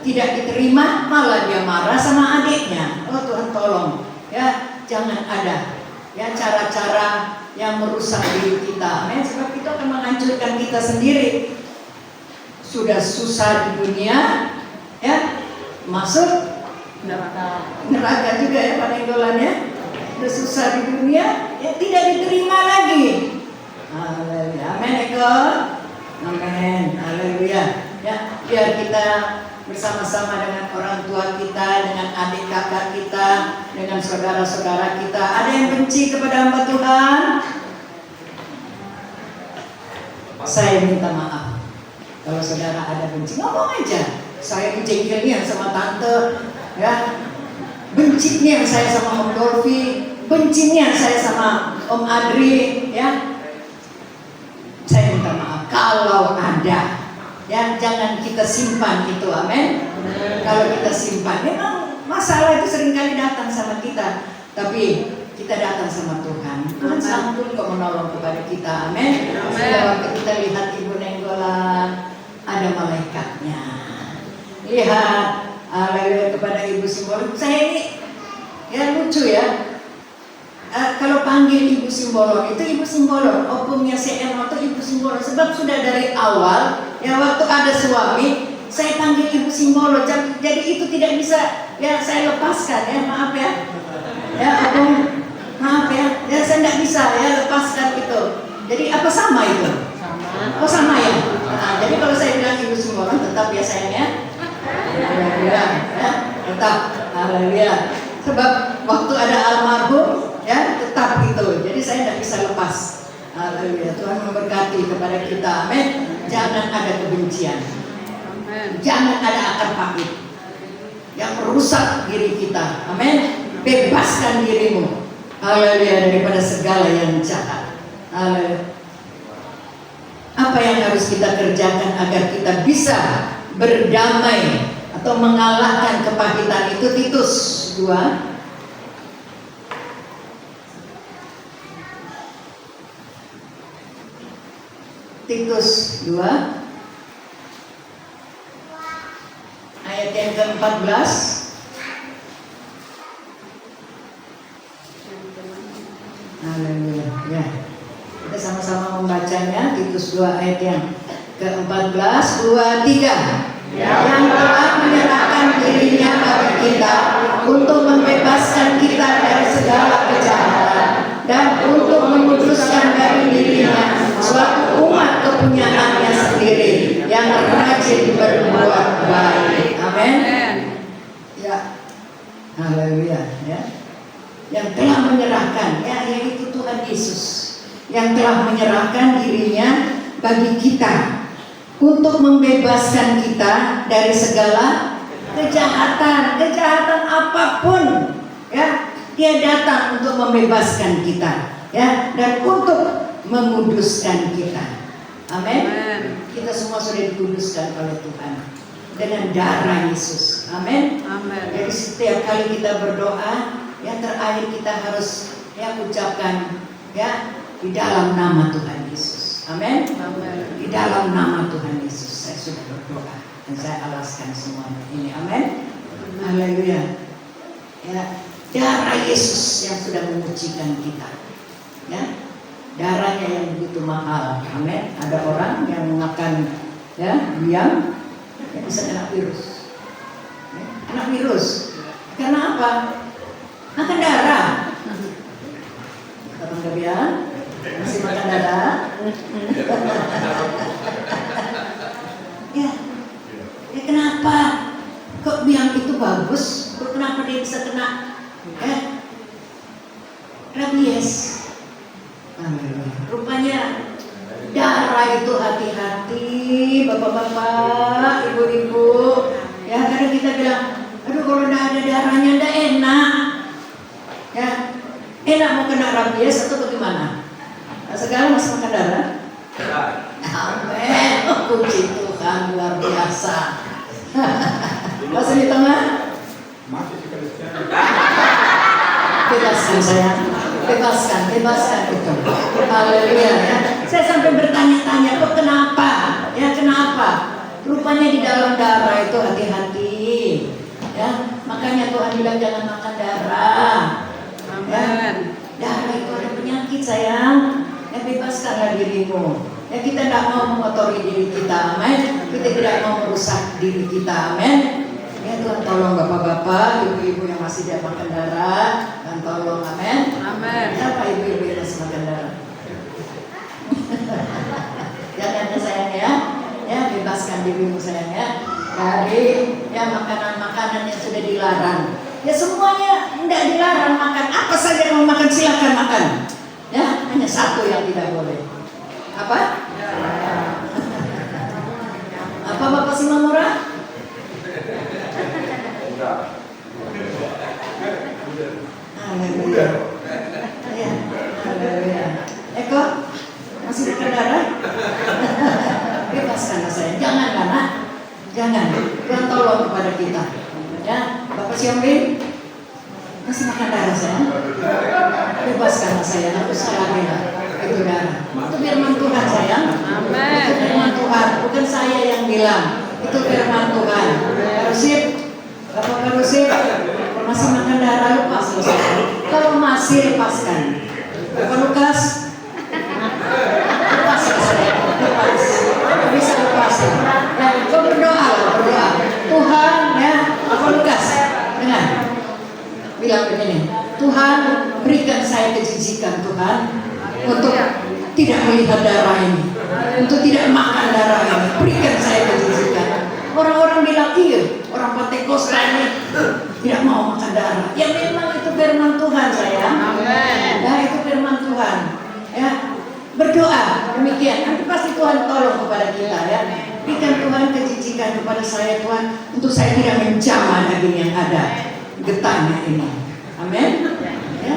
[SPEAKER 3] tidak diterima, malah dia marah sama adiknya. Oh Tuhan tolong, ya, jangan ada ya cara-cara yang merusak diri kita. Amin. Sebab itu akan menghancurkan kita sendiri. Sudah susah di dunia, ya, masuk neraka juga ya penenggolannya. Sudah susah di dunia, ya tidak diterima lagi. Haleluya. Amin, Eko. Amin. Haleluya. Ya, biar kita bersama-sama dengan orang tua kita, dengan adik kakak kita, dengan saudara-saudara kita. Ada yang benci kepada hamba Tuhan? Saya minta maaf. Kalau saudara ada benci, ngomong aja. Saya kejengkelnya sama tante, ya. Bencinya saya sama Om Dolfi, kebencian saya sama Om Adri, ya, saya minta maaf kalau ada, ya, jangan kita simpan itu, amin. Kalau kita simpan, memang masalah itu seringkali datang sama kita, tapi kita datang sama Tuhan. Tuhan sanggup kok menolong kepada kita, amin. Waktu kita lihat Ibu Nenggolan, ada malaikatnya. Lihat, haleluya, kepada Ibu Simbolon. Saya ini, ya, lucu ya. Kalau panggil Ibu Simbolon, itu Ibu Simbolon, opungnya CM atau Ibu Simbolon. Sebab sudah dari awal, ya, waktu ada suami, saya panggil Ibu Simbolon. Jadi itu tidak bisa, ya, saya lepaskan, ya, maaf ya. Ya, opung, maaf ya, ya, saya tidak bisa, ya, lepaskan itu. Jadi apa sama itu? Oh, sama ya. Nah, jadi kalau saya bilang Ibu Simbolon, tetap ya sayangnya. Haleluya, ya, tetap, haleluya. Sebab waktu ada almarhum, ya, tetap itu. Jadi saya tidak bisa lepas. Haleluya. Tuhan memberkati kepada kita, amin. Jangan ada kebencian, jangan ada akar pahit yang merusak diri kita, amin. Bebaskan dirimu, haleluya, daripada segala yang jahat. Haleluya. Apa yang harus kita kerjakan agar kita bisa berdamai atau mengalahkan kepahitan itu? Titus 2 ayat yang ke-14. Haleluya, ya. Kita sama-sama membacanya. Titus 2 ayat yang ke-14, 2, 3. Yang telah menyerahkan dirinya bagi kita untuk membebaskan kita dari segala kejahatan dan untuk menguduskan dari dirinya suatu umat kepunyaannya sendiri yang rajin berbuat baik. Amin. Ya, haleluya, ya. Yang telah menyerahkan, ya, yaitu Tuhan Yesus, yang telah menyerahkan dirinya bagi kita untuk membebaskan kita dari segala kejahatan apapun, ya. Dia datang untuk membebaskan kita, ya, dan untuk menguduskan kita. Amin. Kita semua sudah dikuduskan oleh Tuhan dengan darah Yesus. Amin. Jadi setiap kali kita berdoa, yang terakhir kita harus, ya, ucapkan, ya, di dalam nama Tuhan Yesus. Amin. Di dalam nama Tuhan Yesus saya sudah berdoa dan saya alaskan semuanya ini. Amin. Haleluya. Ya, darah Yesus yang sudah mengucikan kita. Ya, darahnya yang begitu mahal. Amin. Ada orang yang makan, ya, diam, ya, bisa kena virus. Ya, kena virus. Karena apa? Makan darah. Orang kebiasaan masih makan darah. Ya, ya, kenapa? Kok biang itu bagus? Kok kenapa dia bisa kena, rabies? Rupanya darah itu hati-hati, bapak-bapak, ibu-ibu. Ya, kadang kita bilang, aduh, kalau tidak ada darahnya tidak enak. Ya, enak mau kena rabies atau bagaimana? Sekarang masih makan darah? Amin. Puji Tuhan, luar biasa. Masih di tengah? Bebaskan saya, bebaskan itu. Haleluya, ya. Saya sampai bertanya-tanya, kok kenapa? Ya, kenapa? Rupanya di dalam darah itu hati-hati. Ya, makanya Tuhan bilang jangan makan darah. Ya, darah itu ada penyakit, sayang. Ya, bebaskanlah dirimu. Ya, kita tidak mau mengotori diri kita, amin. Kita tidak mau merusak diri kita, amin. Ya, Tuhan tolong bapak-bapak, ibu-ibu yang masih tidak makan darah, dan tolong, amin. Siapa ibu-ibu yang masih makan darah? Jangan ya, sayang, ya. Ya, bebaskan dirimu, sayang, ya, dari, ya, makanan-makanan yang sudah dilarang. Ya, semuanya tidak dilarang makan. Apa saja yang mau makan silakan makan. Ya, hanya satu yang tidak boleh. Apa? Apa Bapak Simamura? Haleluya. cium lin. Masih makan darah saya. Bebaskanlah saya, aku salah dia. Itu darah. Itu firman Tuhan sayang.
[SPEAKER 1] Amen.
[SPEAKER 3] Itu firman Tuhan, bukan saya yang bilang. Itu firman Tuhan. Rusip, Bapak Rusip, kalau masih makan darah lepas selesai. Kalau masih lepaskan. Bapak Lukas, lepas saya. Lepas. Bisa lepas. Ya, kau berdoa. Tuhan, ya, Bapak Lukas, dengar. Bilang begini, Tuhan berikan saya kejijikan Tuhan untuk tidak melihat darah ini, untuk tidak makan darah ini. Berikan saya kejijikan. Orang-orang bilang iya, orang Pentekosta ini tidak mau makan darah. Ya memang itu firman Tuhan sayang.
[SPEAKER 1] Amen.
[SPEAKER 3] Ya itu firman Tuhan. Ya berdoa demikian. Nanti pasti Tuhan tolong kepada kita ya. Berikan Tuhan kejijikan kepada saya Tuhan untuk saya tidak menjamah daging yang ada getahnya ini. Amin. Ya.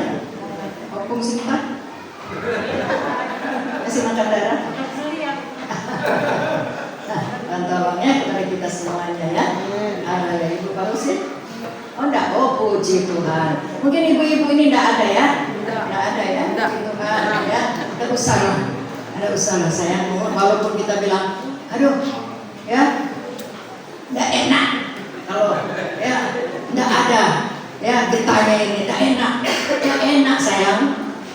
[SPEAKER 3] Opung simpan. Masih makan darah? Nah, tolongnya kepada kita semuanya ya. Ada Ibu Parusin? Oh enggak, oh puji Tuhan. Mungkin ibu-ibu ini enggak ada ya? Enggak ada ya? Puji Tuhan ya. Ada usaha sayang. Walaupun kita bilang, aduh, ya, enggak enak. Kalau ya, enggak ada. Ya, getahnya ini enggak enak. Enggak enak sayang.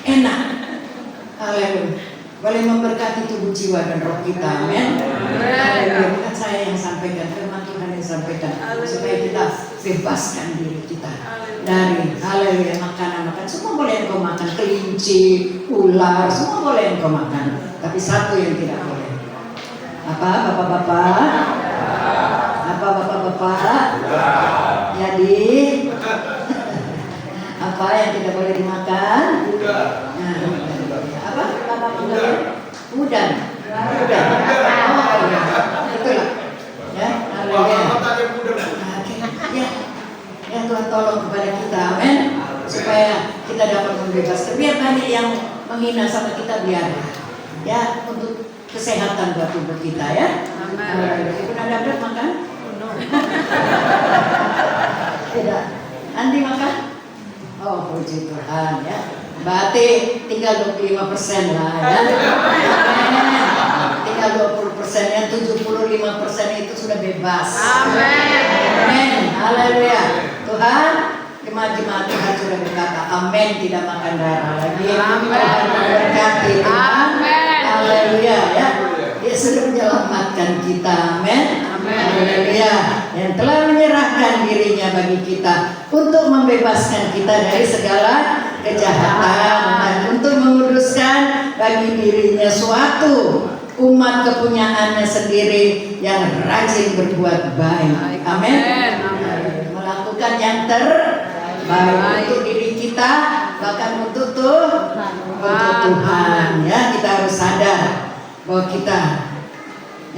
[SPEAKER 3] Enak. Haleluya. Boleh memberkati tubuh jiwa dan roh kita, amin. Bukan saya yang sampaikan, firman Tuhan yang sampaikan, supaya kita bebaskan diri kita dari haleluya makanan. Semua boleh engkau makan, kelinci, ular, semua boleh engkau makan. Tapi satu yang tidak boleh. Apa bapak-bapak? Apa bapak-bapak? Jadi apa yang tidak boleh dimakan? Nah, apa? Bapak panggil? Udang. Oh iya. Betul. Ya, haleluya. Ya Tuhan tolong kepada kita, amin. Supaya kita dapat membebaskan. Biar banyak yang menghina sama kita biar. Ya, untuk kesehatan buat tubuh kita ya.
[SPEAKER 1] Amin.
[SPEAKER 3] Ibu Nada makan? Tidak. Andi makan? Oh puji Tuhan ya. Berarti tinggal 25% lah ya. Tinggal 20%, yang 75% itu sudah bebas.
[SPEAKER 1] Amin.
[SPEAKER 3] Amin. Haleluya. Tuhan, jemaat-jemaat Tuhan sudah berkata, amin, tidak makan darah lagi.
[SPEAKER 1] Amin.
[SPEAKER 3] Tuhan memberkati.
[SPEAKER 1] Amin.
[SPEAKER 3] Haleluya ya. Dia sudah menyelamatkan kita. Amin.
[SPEAKER 1] Amin.
[SPEAKER 3] Haleluya. Yang telah menyerahkan dirinya bagi kita untuk membebaskan kita dari segala kejahatan dan untuk menguduskan bagi dirinya suatu umat kepunyaannya sendiri yang rajin berbuat baik. Amin. Melakukan yang terbaik untuk diri kita, bahkan untuk Tuhan. Ya, kita harus sadar bahwa kita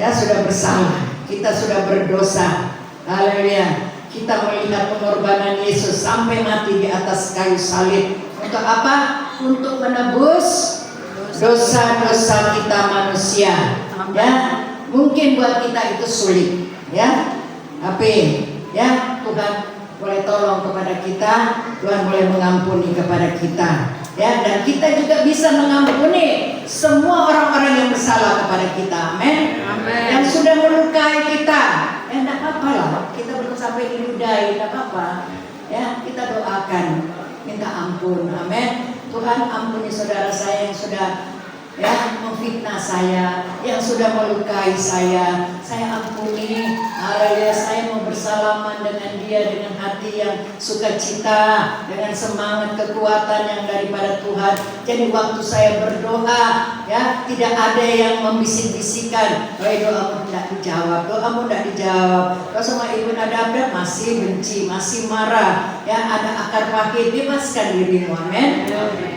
[SPEAKER 3] ya sudah bersalah, kita sudah berdosa. Haleluya. Kita melihat pengorbanan Yesus sampai mati di atas kayu salib. Untuk apa? Untuk menebus dosa-dosa kita manusia. Ya, mungkin buat kita itu sulit, ya. Tapi ya Tuhan boleh tolong kepada kita, Tuhan boleh mengampuni kepada kita. Ya, dan kita juga bisa mengampuni semua orang-orang yang bersalah kepada kita. Amin. Yang sudah melukai kita. Ya, tidak apa-apa lah. Kita belum sampai diludahi, tidak apa-apa. Ya, kita doakan, minta ampun. Amin. Tuhan ampuni saudara saya yang sudah ya memfitnah saya, yang sudah melukai saya ampuni. Haleluya. Saya mau bersalaman dengan dia dengan hati yang sukacita, dengan semangat kekuatan yang daripada Tuhan. Jadi waktu saya berdoa, ya tidak ada yang membisik-bisikan, doamu tidak dijawab, doamu tidak dijawab. Kalau sama Ibu Nada masih benci, masih marah, ya ada akar pahit, bebaskan dirimu. Amin.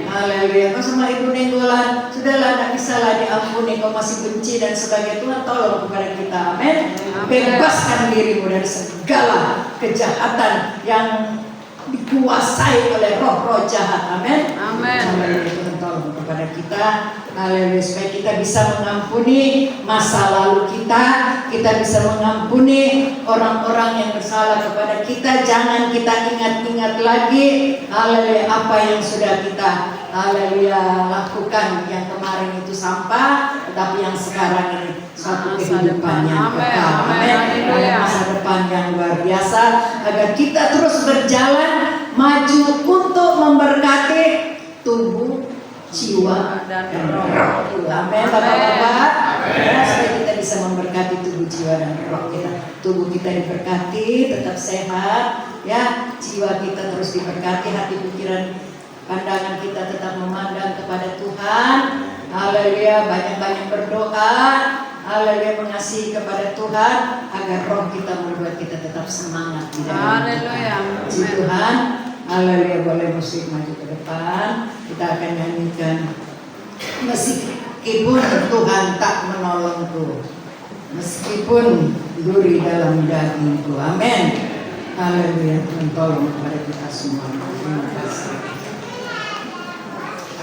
[SPEAKER 3] Haleluya. Kalau sama Ibu Nenggolan, sudahlah tidak bisa lah diampuni, kau masih benci dan sebagainya. Tuhan tolong kepada kita. Amin. Bebaskan dirimu dari segala kejahatan yang dikuasai oleh roh-roh jahat. Amin.
[SPEAKER 1] Amin.
[SPEAKER 3] Tuhan tolong kepada kepada kita. Haleluya, supaya kita bisa mengampuni masa lalu kita bisa mengampuni orang-orang yang bersalah kepada kita. Jangan kita ingat-ingat lagi, haleluya, apa yang sudah kita, haleluya, lakukan. Yang kemarin itu sampah, tetapi yang sekarang ini suatu kehidupan yang kekal. Amin. Ada masa depan yang luar biasa, agar kita terus berjalan maju untuk memberkati tubuh, jiwa, dan roh. Amin, Bapak-bapak. Ya, supaya kita bisa memberkati tubuh, jiwa, dan roh kita. Tubuh kita diberkati, tetap sehat, ya. Jiwa kita terus diberkati, hati, pikiran, pandangan kita tetap memandang kepada Tuhan. Haleluya, banyak-banyak berdoa. Haleluya, mengasihi kepada Tuhan, agar roh kita membuat kita tetap semangat di dalam Tuhan. Haleluya, boleh musik maju ke depan. Kita akan nyanyikan meskipun Tuhan tak menolongku, meskipun duri dalam dagingku. Amin. Haleluya, Tuhan tolong kepada kita semua. Terima kasih.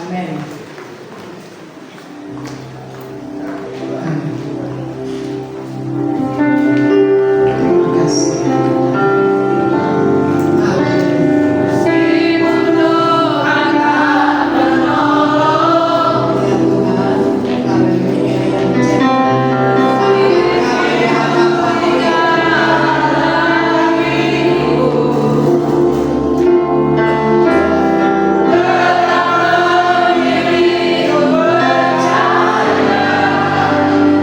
[SPEAKER 3] Amin.